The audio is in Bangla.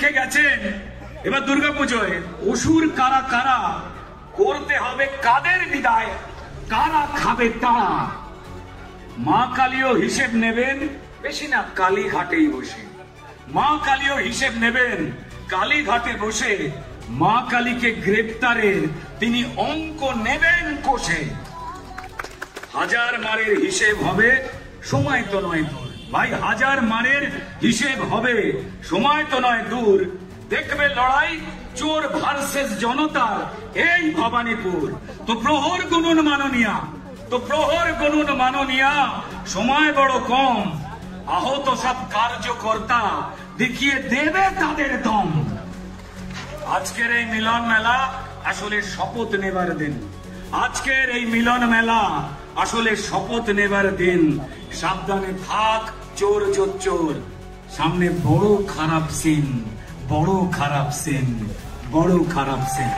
লিখে গেছেন এবার দুর্গাপুজোয় অসুর কারা কারা, করতে হবে কাদের বিদায়, কারা খাবে তারা। মা কালীও হিসেব নেবেন, বেশি না কালীঘাটেই বসে। মা কালীও হিসেব নেবেন কালীঘাটে বসে। মা কালীকে গ্রেপ্তারের তিনি অঙ্ক নেবেন কোষে। হাজার মারের হিসেব হবে, সময় তো নয় দূর ভাই, হাজার মারের হিসেব হবে, সময় তো নয় দূর। দেখবে লড়াই চোর ভার্সেস জনতার এই ভবানীপুর। তো প্রহর গুনুন মাননীয়া, তো প্রহর গুনুন মাননীয়া, সময় বড় কম, আহত সব কার্যকর্তা দেখিয়ে দেবে তাদের দম। আজকের এই মিলন মেলা আসলে শপথ নেবার দিন। আজকের এই মিলন মেলা আসলে শপথ নেবার দিন। সাবধানে থাক চোর চোর, সামনে বড় খারাপ সিন, বড় খারাপ সিন, বড় খারাপ সিন।